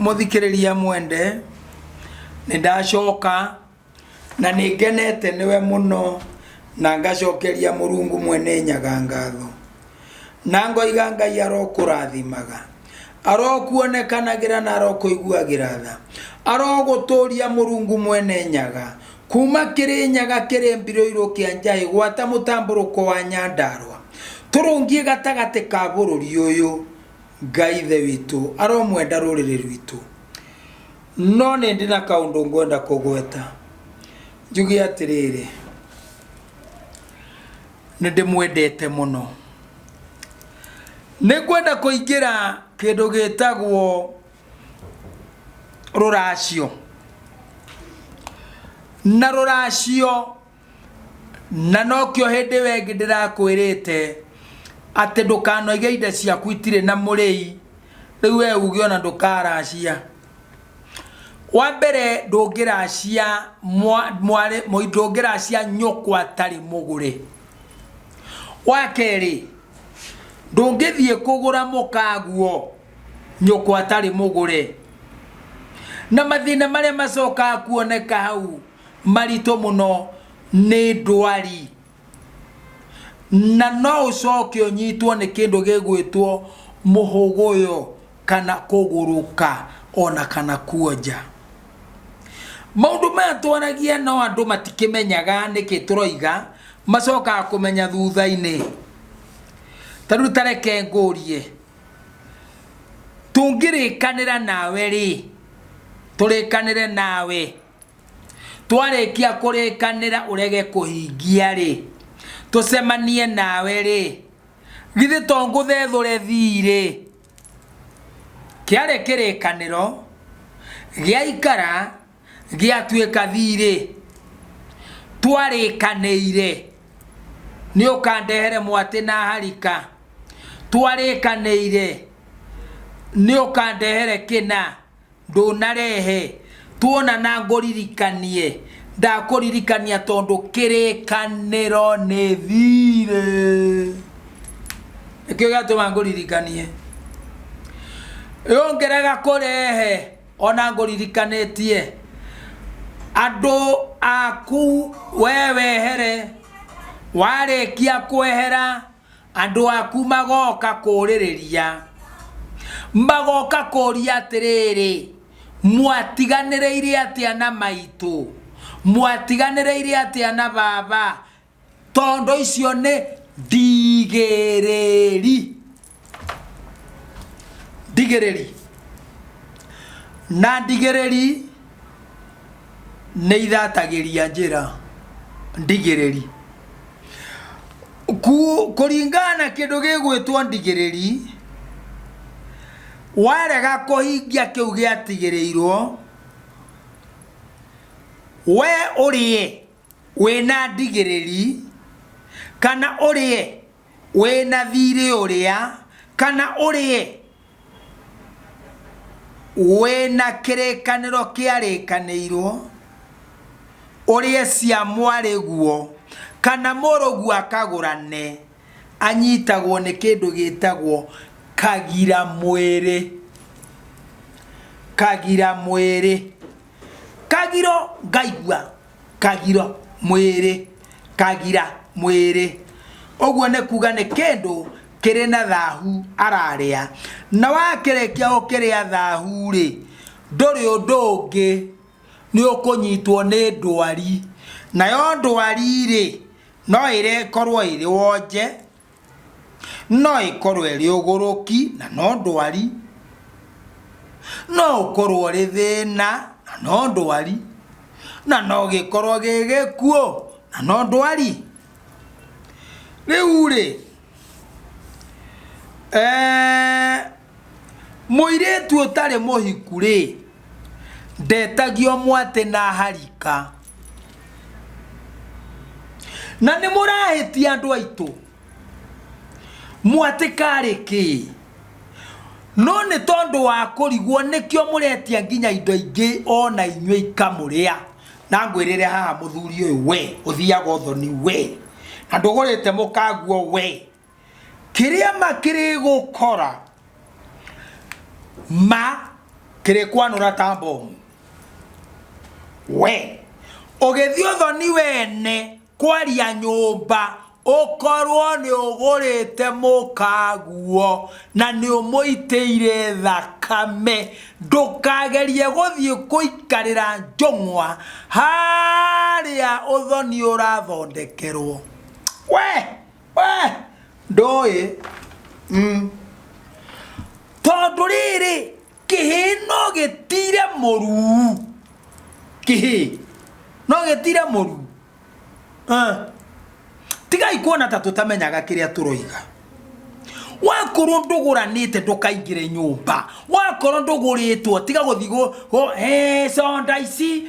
muthikiriria mwende nindacoka na ningenete niwe muno na ngacokeria Murungu mwene nyaga ngatho na ngoiga Ngai arokurathimaga arokuonekanagira na arokuiguagira tha aroguturia Murungu mwene nyaga kuma kiri nyaga kiri mbiro kia njai gwata mutamburuko wa Nyandarua turungie gatagate ka bururi uyu Ngai the witu aromwenda ruriri rwitu no ndi na kaundu ngwenda kugweta njugi atiriri ndimwendete muno nigwenda kuingira kindu gitagwo ruracio na ruracio na nokyo hindi wengi ndirakwirite ati ndukanoige inde ciaku itire na murei riu we uge ona ndukaracia wa mbere ndungiracia mware ndungiracia nyukwa tari mugure wa keri ndungithie kugura mukaguo nyukwa tari mugure na mathina maria macoka kuoneka hau marito muno ni ndwari na no ucoke unyitwo ni kindu gigwitwo muhuguyo kana kuguruka ona kana kuonja maundu maya twaragia no andu matikimenyaga niki turoiga macoka kumenya thutha-ini taru tareke ngurie tungirikanira nawe ri turikanire nawe twarikia kurikanira urege kuhingia ri tusemanie nawe ri githe tonguthethure thire kiare kirikaniro giaikara giatuika thire twarikanire ni ukandehere mwati na harika twarikanire ni ukandehere kina ndunarehe tuona na ngoririkanie ndakuririkania tondu kirikaniro ni thire ikyo gatuma ngoririkanie yongeraga kurehe ona ngoririkanetie andu aku wewehere warekia kwehera andu aku magoka kuririria magoka kuria atiriri mwatiganireire atia na maitu mwatiganireire atia na baba tondo icio ni ndigereri na ndigereri ni ithatagiria njira ndigereri kuringana kindu gigwitwo ndigereri warega kuhingia kiu giatigirirwo we urie wina ndigereri kana urie wina thiri uria kana urie wina kirikaniro kiarikanirwo urie cia mwariguo kana murugu akagurane anyitagwo ni kindu gitagwo kagira mwere kagiro ngaigua kagiro mwere kagira mwere ogwo ne kuga ne kendo kire na thahu araria na wakirekia ukiria thahu ri nduri undungi ni ukunyitwo ni ndwari na yo ndwari ri no ire korwo iri wonje no ikorwo iri uguruki na no ndwari no ukorwo ri thina na no ndwari na no gikorwo gigikuo na no ndwari riu ri muiretu utari muhiku ri ndetagio mwate na harika na ni murahitia andu aitu mwate kariki no ni tondu wa kurigwo nikyo muretia nginya indo ingi ona inywe ikamuria na ngwirire haha muthuri uyu we uthiaga uthoni we na ndugurite mukaguo we kiria makiri gukora ma kire kwanura tambo we ogethio thoni wene kwaria nyumba okorwo ni ugurite mukaguo na ni umuiteire thakame ndukagerie guthie kuikarira njongwa haria uthoni urathondekerwo we ndoi tondu riri kihi no gitire muru kihi no gitire muru tigai kuona ta tutamenyaga kiria turoiga wakorwo nduguranite ndukaingire nyumba wakorwo nduguritwo tiga guthigo sonda ici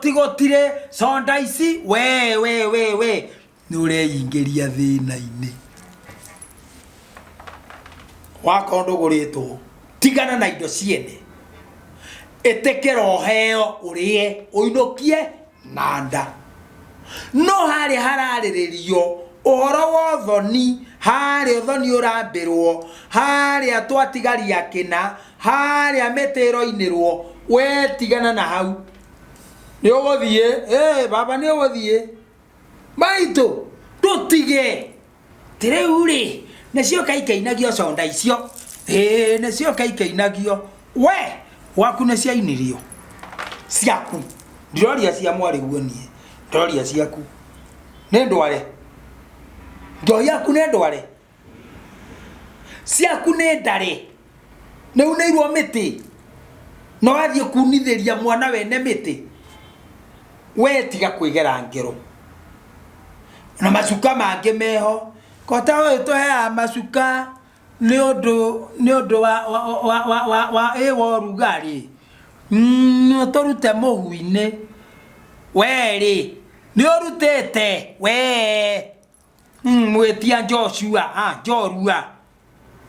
tigotire sonda ici we nureingĩria thĩna-inĩ wakorwo nduguritwo tigana na indo ciene etekera oheo urie uinokie nanda no hari hararĩrĩrio ohoro wothoni hari thoni urambirwo hari atwatigaria kina hari ametero-inĩrwo we tigana na hau ni uguthie baba ni uguthie maito tutige tireuri necio kaikainagio sonda icio necio kaikainagio we waku ne ciainirio ciaku ndiroria cia mwariguo nie ndiroria ciaku ne ndware ndo yaku ne ndware ciaku ne ndare ne uneirwo miti no athie kunithiria mwana wene miti we tiga kwigera ngero na macuka mange meho kota we to he macuka ni ondo wa rugari no torute muhuine weri ni orutete we mwetia Joshua Jorua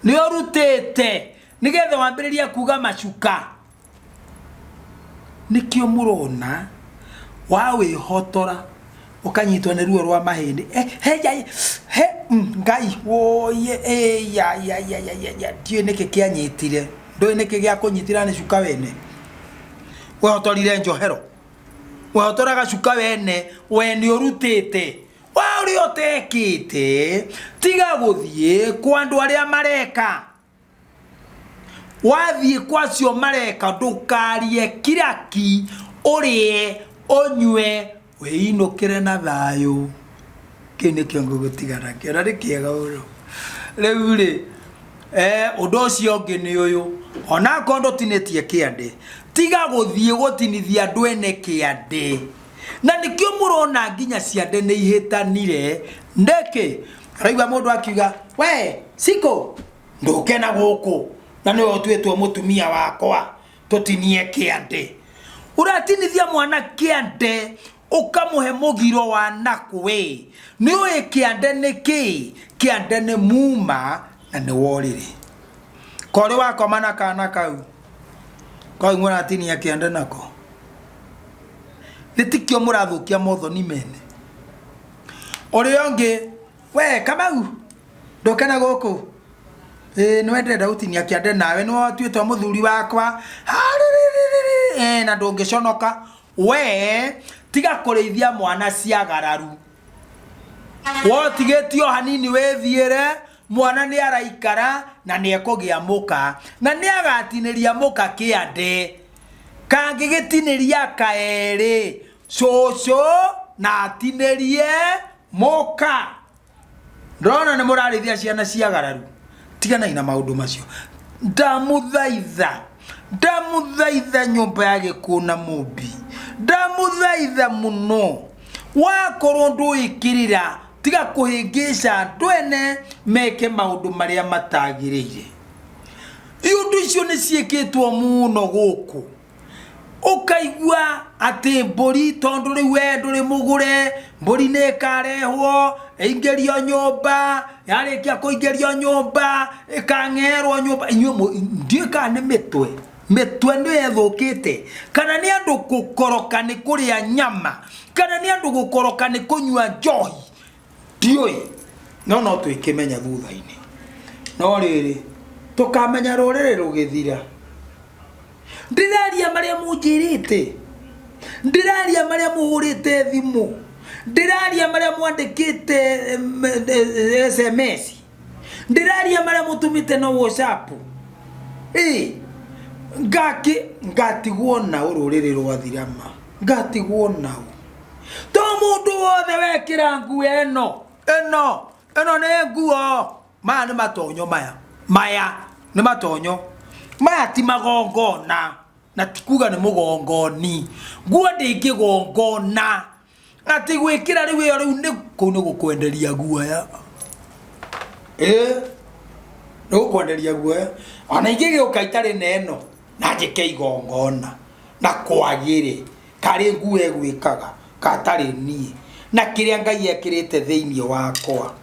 ni orutete nigethe wambiriria kuga macuka nikio murona wawe hotora ukanyitwa ne ruo rwa mahindi ngai woye ya dio neke kianyitire ndo neke gya kunyitira ne cuka wene we hotorire njohero we hotoraga cuka wene we ni orutete wa uri otekite tiga guthie kwa andu aria mareka wathie kwacio mareka ndukarie kiraki urie onywe weinukire na thayo kine kiongo gutigara kira rikiega uro reuri undu ucio ngi ni uyu ona kondo tinetie kiande tiga guthie gutinithia andu ene kiande na nikio murona nginya ciande ni ihitanire ndeke raigwa mundu akiuga we siko ndukena guku na niwe otwetwo mutumia wakwa tutinie kiande uratinithia mwana kiande ukamuhe mugiro wa nakwe niwe kiande niki kiande ne muma na ne worire kore wako mana kana kau ko ngora tinia kiande nako nitikio murathukia mothoni mene ori onge we kamau ndokena guku niwe ndenda utinia kiande nawe no twetwo muthuri wakwa na ndungiconoka we tiga kureithia mwana ciagararu wotigetio hanini wethiere mwana ni araikara na ni ekogia muka na ni agatiniria muka kiande kangi gitiniria kaeri coco na atinirie muka ndona ni murarithia ciana ciagararu tigana ina maundu macio ndamuthaitha nyumba ya gikuna mubi ndamuthaitha muno wakorwo nduikirira tiga kuhingisha ndwene meke maundu maria matagirire iundu icio ni cieketwo muno guku ukaigua ati mburi tondu riu we nduri mugure mburi ne karehwo ingerio nyumba yarikia kuingerio nyumba ikangerwo nyumba inyuo ndika ne metwe ndio yathukite kana ni andu gukoroka ni kuria nyama kana ni andu gukoroka ni kunywa njohi ndioi no twikimenya thutha-ini no riri tukamenya rurire rugithira ndiraria maria munjirite, ndiraria maria muhurite thimu, ndiraria maria mwandikite SMS, ndiraria maria mutumite no WhatsApp. Ngatigwo na ururiri rwa thirama, ngatigwo na to mundu wothe wekira nguo eno ne nguo maya ni matonyo, maya ni matonyo, maya ti magongona, na tikuga ni mugongoni, nguo ndingigongona ati gwikira riu ni kuno gukwenderia nguo ya no kwenderia nguo ona ingige ukaitari neno na njike igongona na kwagire kari nguo egwikaga katari nie na kiria Ngai ekirite thiini wakwa.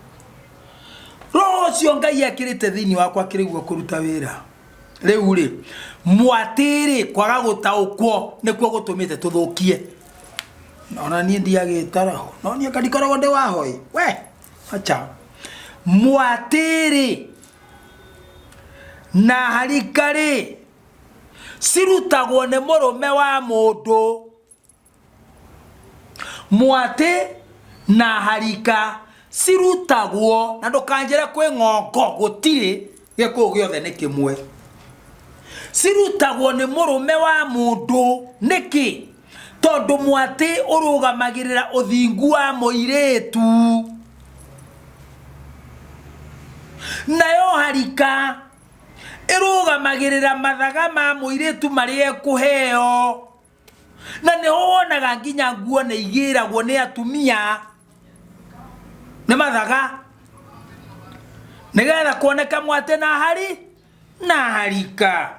Roho cio Ngai ekirite thiini wakwa kiriguo kuruta wira. Riu ri mwatiri kwaga gutaukwo nikuo gutumite tuthukie. Ona nie ndiagitaraho no nie kadikoragwo ndi wahoi we acha mwatiri na harikari sirutagwo ne murume wa mundu. Mwate na harika sirutagwo na ndukanjira kwi ngongo gutiri gikuo giothe ni kimwe. Sirutagwo ni murume wa mundu niki tondu mwate urugamagirira uthingu wa muiretu, nayo harika irugamagirira mathaga ma muiretu maria ekuheo. Na ne wonaga nginya nguo ne igiragwo ni atumia ne mathaga nigetha kuoneka mwate na harika.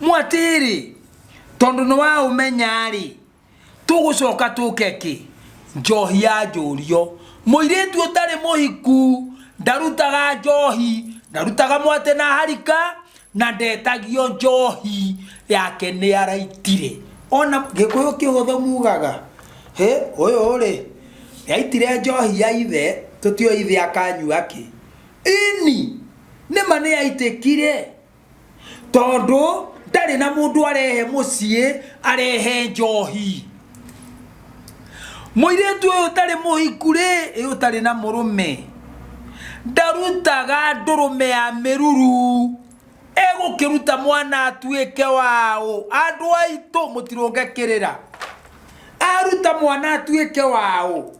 Mwatiri tondu no wa umenyari tugucoka tukeki njohi ya njurio muiretu utari muhiku ndarutaga njohi, ndarutaga mwate na harika na ndetagio njohi yake ni araitire. Ona gikuyu kihutho mugaga uyu ri yaitire njohi ya ithe, tutio ithe akanyua ki ini nima ni yaitikire tondu ndari na mundu arehe mucie arehe njohi. Muiretu uyu utari muhiku ri utari na murume ndarutaga ndurume ya miruru egukiruta mwana atuike wao. Andu aitu mutirongekirira aruta mwana atuike wao,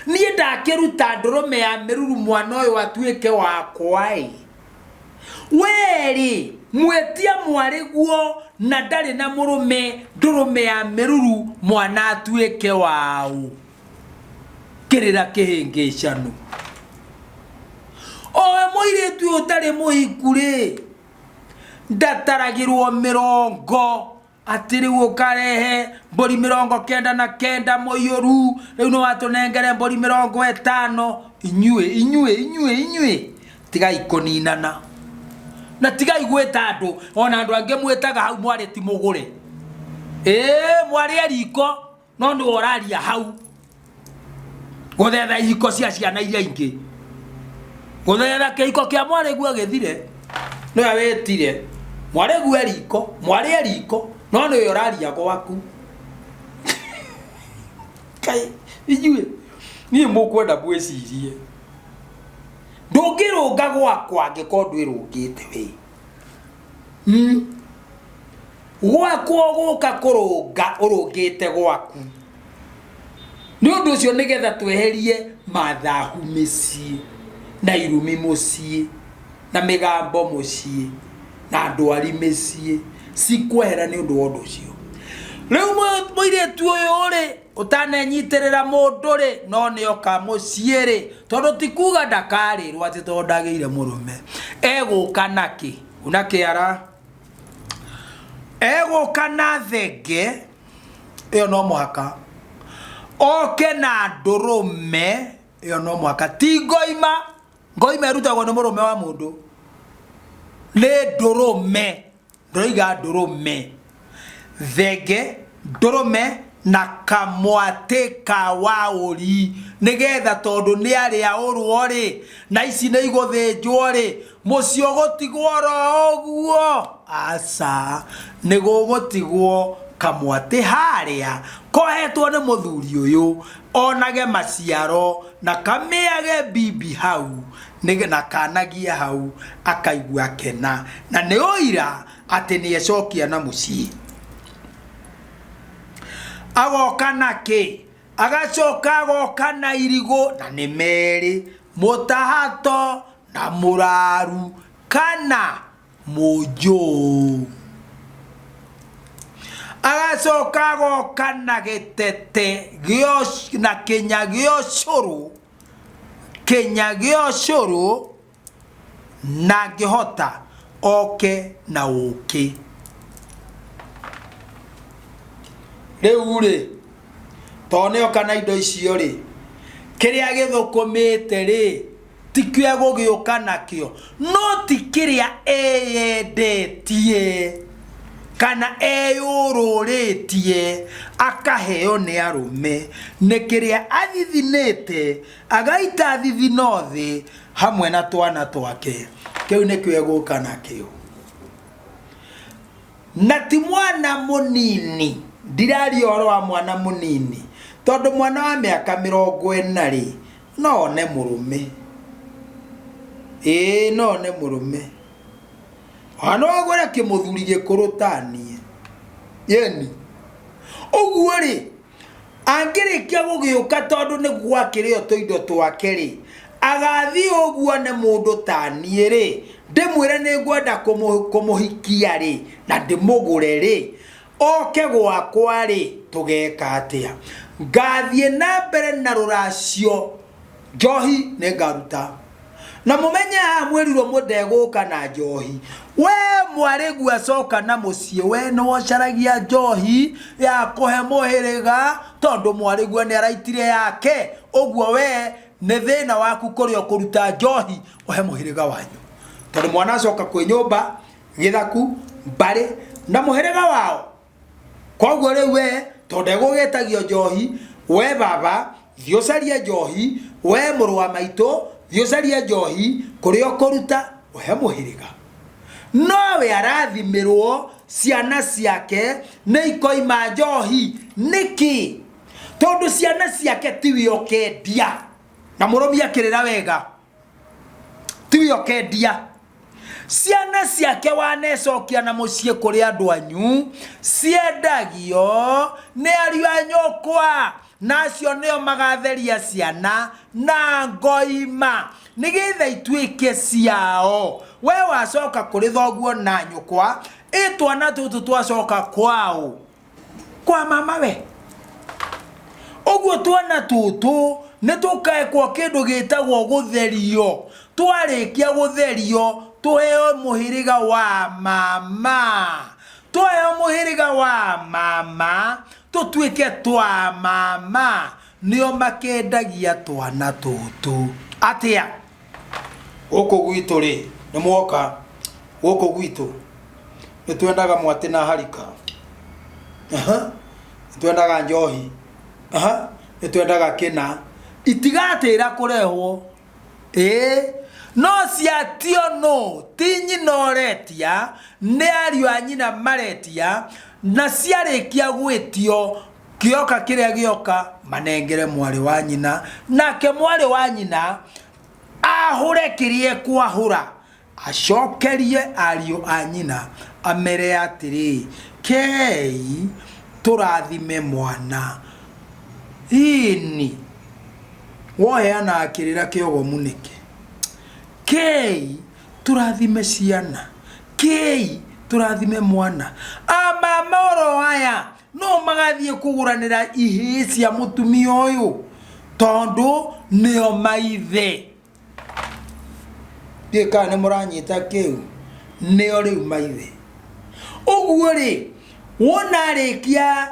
nie ndakiruta ndurume ya miruru mwana uyu atuike wakwa. Weri mwetia mwariguo na ndari na murume ndurume ya miruru mwana atuike wao. Kirira kihingicanu owe muiretu utari muhiku ri ndataragirwo mirongo atiri ukarehe mbori 99 moyoru riu no watunengere mbori 50. Inyue tigai kuninana na tigai gweta andu, ona andu ange mwetaga hau mwari ti mugure mwari ariko no ndi oraria hau guthetha ihiko cia ciana iria ingi, guthetha kihiko kia mwari guo githire no ya wetire mwari guo eriko, mwari eriko no ni oraria gwaku. Kai inyue ni mukwenda mwicirie ndungirunga gwakwa ngiko ndwirungite we gwakwa guka kurunga urungite gwaku. Ni undu ucio nigetha tweherie mathahu micii na irumi mucii na migambo mucii na ndwari micii cikwehera ni undu wa undu ucio. Riu muiretu uyu ri utanenyitirira mundu ri no ni oka mucii ri tondu tikuga ndakarirwo ati tondu ndageire murume eguka naki unakiara eguka na thenge iyo no muhaka oke na ndurume iyo no muhaka ti ngoima erutagwo ni murume wa mundu le ndurume ndoiga ndurume thenge ndurume na kamwate ka wauri nigetha tondu ni ari a urwori na ici ni iguthinjwo ri mucio gutigwo ro oguo asa ni gugutigwo kamwate haria kohetwo ni muthuri uyu onage maciaro na kameage bibi hau na kanagia hau akaigua kena na ni oira ati ni ecokia na mucii agoka nake agacoka agoka na irigo na ni meri mutahato na muraru kana mujo agacoka agoka na gitete na kenya gio curu na ngihota oke na uki riu ri tone okana indo icio ri kiria githukumite ri tikwe gugiuka nakio no tikiria eyendetie kana eyururetie akaheo ni arume ni kiria athithinite agaita thithinothi hamwe na twana twake kiu ni kwe guka nakio na ti mwana munini ndirari oro wa mwana munini tondu mwana wa miaka 40 ri no ne murume no ne murume ano agora kimuthuri gikurutanie yeni oguo ri angirikia gugiuka tondu ni gwakirio toindo twake ri agathi oguo ne mundu tanie ri ndimwire ni ngwenda kumuhikia ri na ndimugure ri oke gwakwa ri tugeka atia ngathie na mbere na ruracio njohi ne ngaruta na mumenya mwerirwo mudeguka na njohi we mwaregu acoka na mucie we no wacaragia njohi ya kuhe muhiriga tondu mwaregu ni araitire yake oguo we ne thina waku kurio kuruta njohi uhe muhiriga wanyu tondu mwana acoka kwi nyumba githaku mbare na muhiriga wao koguo riu we tondu egugitagio njohi we baba thiocaria njohi we muru wa maito thiocaria njohi kurio kuruta uhe muhiriga nowe arathimirwo ciana ciake ni ikoima njohi niki tondu ciana ciake tiwe okendia na muromi akirira wega tiwe okendia ciana ciake wanecokia na mucie kuri andu anyu ciendagio ni ariu a nyokwa nacio nio magatheria ciana na ngoima nigetha ituike ciao we wacoka kuri thoguo na nyukwa itwana tutu twacoka kwao kwa mama we oguo twana tutu nitukaekwo kindu gitagwo gutherio twarikia gutherio tuheo muhiriga wa mama tuheo muhiriga wa mama tutuike twa mama nio makendagia twana tutu atia guku gwitu ri ni mwoka guku gwitu nitwendaga mwati na harika nitwendaga njohi nitwendaga kina itigatira kurehwo no ciatio no tinyi noretia ne ariu anyina maretia na ciarikia gwitio kioka kiria gioka manengere mwari wa nyina nake mwari wa nyina ahure kirie kwahura acokerie ariu anyina amere atiri kei turathime mwana ini woheana akirira kiogo munike kei turathime ciana kei turathime mwana amamoro aya no magathie kuguranira ihi cia mutumia uyu tondu nio maithe dika ne muranyita keu nio riu maithe uguo ri wona rikia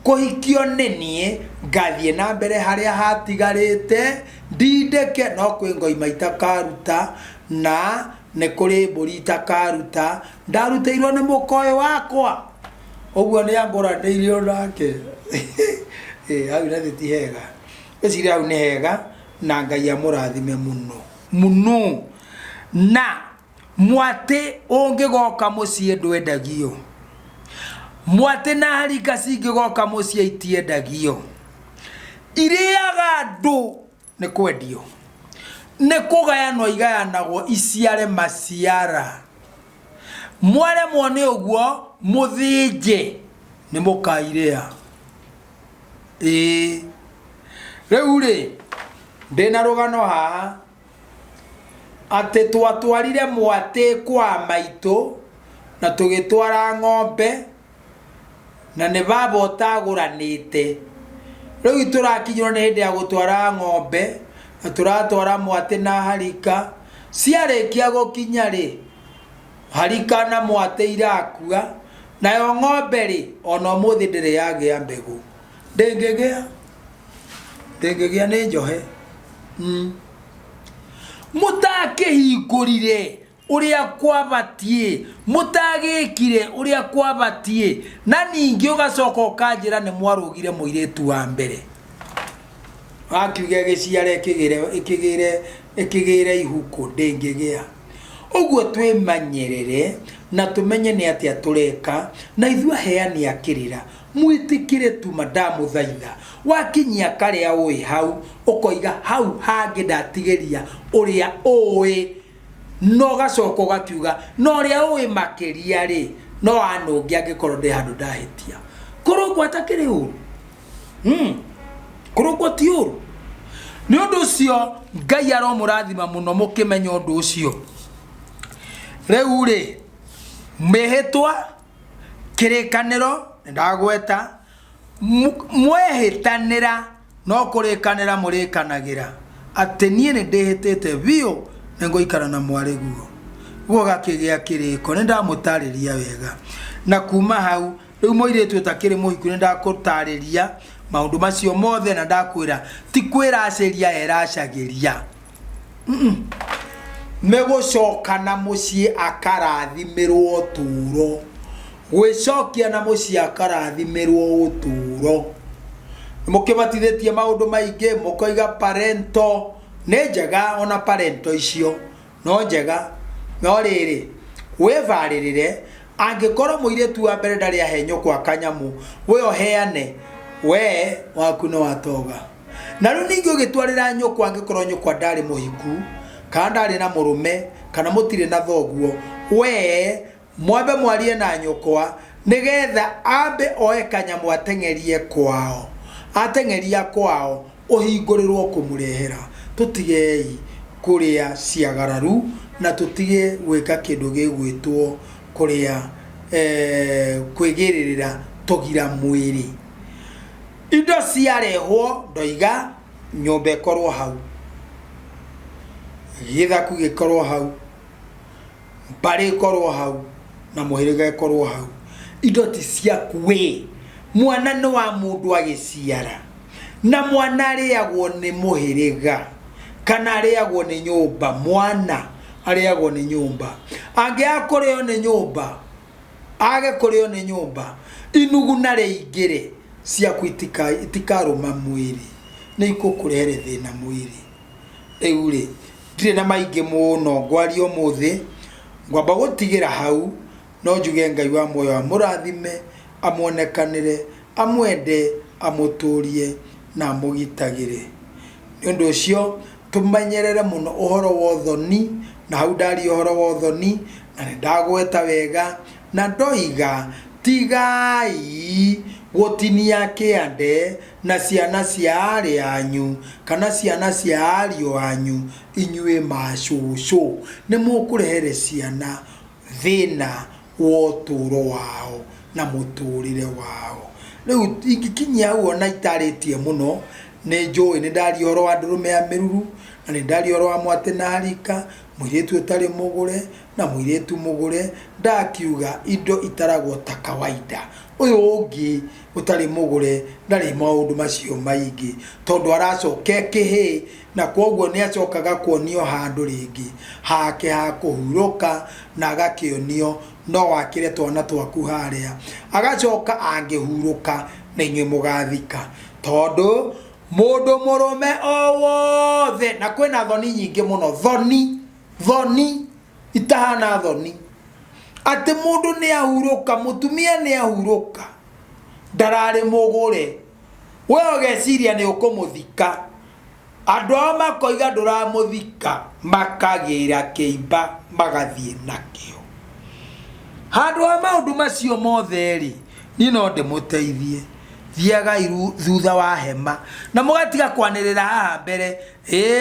kuhikio nenie ngathie na mbere haria hatigarite ndindeke no kwingoima itakaruta na ne kuri mburi itakaruta ndaruteirwo ni mukoyo wakwa Oguo ni angora ndeire nake hau na ti hega ecira hau ni hega na Ngai amurathime muno na mwate ungigoka mucie ndwendagio mwate na harika cingigoka mucie itiendagio iriaga andu ni kwendio ni kugayanwo igayanagwo iciare maciara mware mwone uguo muthinje ni mukairea riu ri ndina rugano haha ate twatwarire mwate kwa maitu na tugitwara ng'ombe na ne baba otaguranite riu turakinyirwo ni hindi ya gutwara ng'ombe na turatwara mwate na harika ciarikia gukinya ri harika na mwate irakua nayo ng'ombe ri ona muthi ndiri yagia mbegu ndengegea ni njohe mutakihingurire uria kwabatie mutagikire uria kwabatie na ningi ugacoka ukanjira ni mwarugire muiretu wa mbere akiuge giciare ikigire ihuko ndengegea uguo twimanyerere na tumenye ni atia tureka na ithua heani akirira mwitikire tu madamu thaitha wakinyia karia oi hau ukoiga hau hangi ndatigeria uria oi no gacoka gakiuga no uria oi makiria ri no anungi angikorwo ndi handu ndahitia kurugwa takiri uru kurugwa ti uru ni undu ucio Ngai aromurathima muno mukimenya undu ucio riu ri mehitwa kirikaniro ndagweta mwehitanira no kurikanira murikanagira ati nie ni ndihitite bio ningoikara na mwari guo gakigia kiriko ni ndamutariria wega na kuma hau riu moiretu etakiri muhiku ni ndakutariria maundu macio mothe na ndakwira ti kwira aceria eracagiria megucoka na mucie akarathimirwo turo gwicokia na mucie akarathimirwo uturo mukibatithitie maundu maingi mukoiga parento ne njega ona parento icio no njega no riri wevaririre angikorwo muiretu wa mbere ndari ahenyo kwa kanyamu we oheane we waku no watoga na riu ningi ugitwarira nyoko angikorwo nyoko ndari muhiku kana ndari na murume kana mutire na thoguo we mwambe mwarie na nyokwa nigetha ambe oe kanyamu atengerie kwao atengeria kwao uhingurirwo kumurehera tutigei kuria ciagararu na tutige gwika kindu gigwitwo kuria kwigiririra tugira mwiri indo ciarehwo ndoiga nyombe korwo hau githaku gikorwo hau mbari korwo hau na muhiriga korwo hau indo ti ciaku we mwana no wa mundu agiciara na mwana ariagwo ni muhiriga kana ariagwo ni nyumba mwana ariagwo ni nyumba ange akoreo ni nyumba age koreo ni nyumba inuguna reigire ciaku itikaruma mwiri ni ikukurere thina mwiri riu ri ndire na maingi muno ngwario muthi ngwamba gutigira hau no njuge Ngai wa moyo amurathime amonekanire amwende amuturie na amugitagire nundu ucio tumanyerere muno uhoro wa thoni na hau ndari uhoro wa thoni na ndagweta wega na ndoiga tigai gotinia kiande na ciana cia ari anyu kana ciana cia ari anyu inyue macucu ni mukurehere ciana thina woturo wao na muturire wao riu ingikinya uona itaritie muno ni njui ni ndari horo wa ndurume ya miruru na ni ndari horo wa mwate na harika muiretu etari mugure na muiretu mugure ndakiuga indo itaragwo ta kawaida uyu ungi utari mugure ndari maundu macio maingi tondu aracoke kihi na koguo ni acokaga kuonio handu ringi hake ha kuhuruka na agakionio no wakire twana twaku haria agacoka angihuruka na inywe mugathika tondu mundu murume o wothe na kwina thoni nyingi muno thoni itahana thoni ati mundu ni ahuruka mutumia ni ahuruka ndarari mugure we ogeciria ni ukumuthika andu a makoiga nduramuthika makagira kiimba magathie nakio handu a maundu macio mothe ri ni no ndimuteithie thiaga iru thutha wa hema na mugatiga kwanirira haha mbere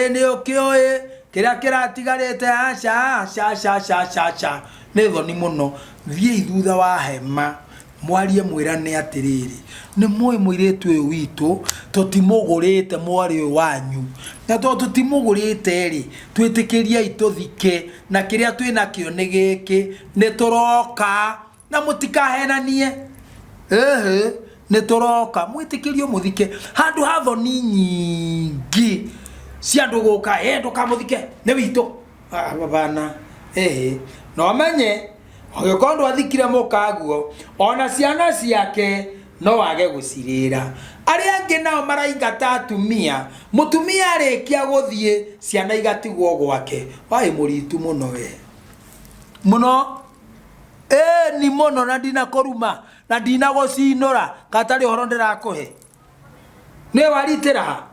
ni ukioi kiria kiratigarite aca ni thoni muno thie thutha wa hema mwarie mwirane atiriri ni moyo mwiritu uyu witu tutimugurite mwari wanyu na tutimugurite ri twitikiria ituthike na kiria twina kio ni giki ni turoka na mutikahenanie ni turoka mwitikirio muthike handu ha thoni nyingi cia andu guka ndukamuthike ni witu babana no menye ogikondu athikire mukaguo ona ciana ciake no wage gucirira aria angi nao maraingata atumia mutumia arikia guthie ciana igatigwo gwake wai muritu muno we muno ni muno na ndina koruma na ndina gucinura katari horo ndirakuhe ni waritira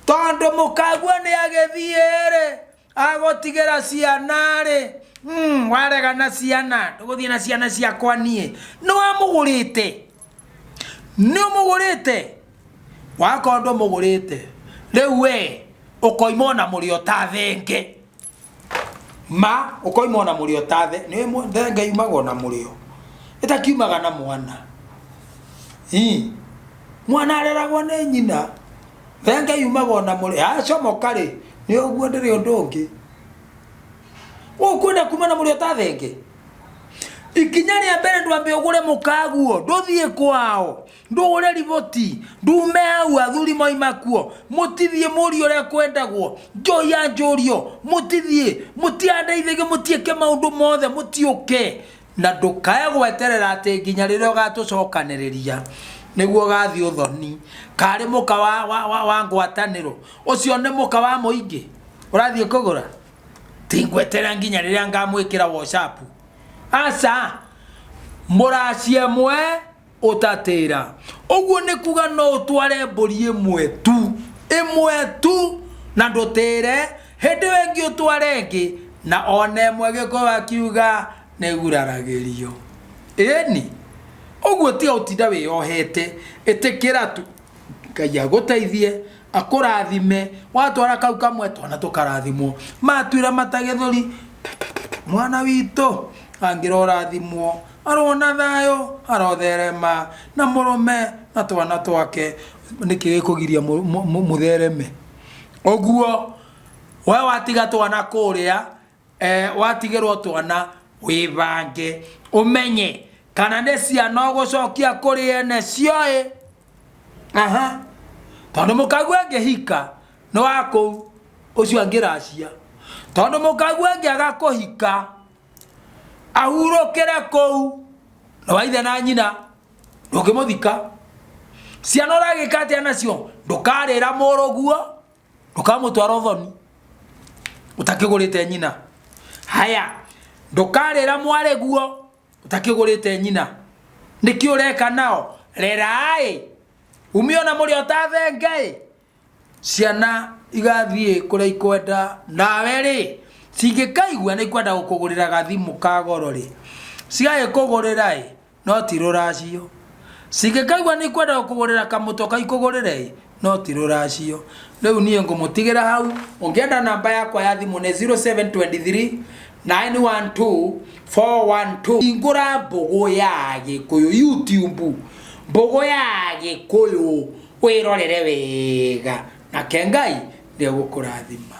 tondu mukagua ni agithiere agotigera ciana ri warega na ciana tuguthie na ciana ciakwa nie no amugurite wakondo mugurite riu we ukoimona murio ta thenge ukoimona murio ta thenge yumago na murio itakiumaga na mwana mwana areragwo ni nyina thenge yumago na murio acomoka ri ni uguo ndiri undu ungi ukwenda kuma na murio ta thenge ikinya ria mbere ndwambe ugure mukaguo nduthie kwao ndugure riboti ndume au athuri moimakuo mutithie muri uria kwendagwo njoya njurio mutithie mutiandeithige mutieke maundu mothe mutiuke na ndukae gweterera ati nginya riria ugatucokaniriria niguo gathi uthoni kari muka wa ngwataniro ucio ni muka wa muingi urathie kugura tingwetera nginya riria ngamwikira WhatsApp asa muracie mwe utatira uguo ni kuga no utware mburi imwe tu na ndutire hindi wengi utware ngi na one mwe giko akiuga neguraragirio eni uguo ti utinda wiyohete itikira tu Ngai guteithie akurathime watwara kau kamwe twana tukarathimwo matwira matagethori mwana witu angirathimwo arona thayo arotherema na murume na twana twake niki kugiria muthereme oguo we watiga twana kuria watigirwo twana wibange umenye kana ne ciana gucokia kuri ene cioe tondu mukagua ngihika no wako ucio angiracia tondu mukagua ngiaga kuhika ahurukire kou no waithe na nyina ndukimuthika ciana uragikate anacio ndukarira muruguo ndukamutwara thoni utakigurite nyina haya ndukarira mware guo utakigurite nyina niki ureka nao rerai umiona murio ta thenge ciana igathie kuria ikwenda nawe ri cingikaigua ni kwenda gukugurira gathimu ka goro ri cigae kugurira no tiruracio cingikaigua ni kwenda gukugurira kamutoka ikugurire no tiruracio riu nie ngumutigira hau ungienda namba yakwa ya thimu ni 0723 912 412 ingura mbogo ya Gikuyu YouTube mbogo ya Gikuyu wirorere wega na Ngai ndio gukurathima.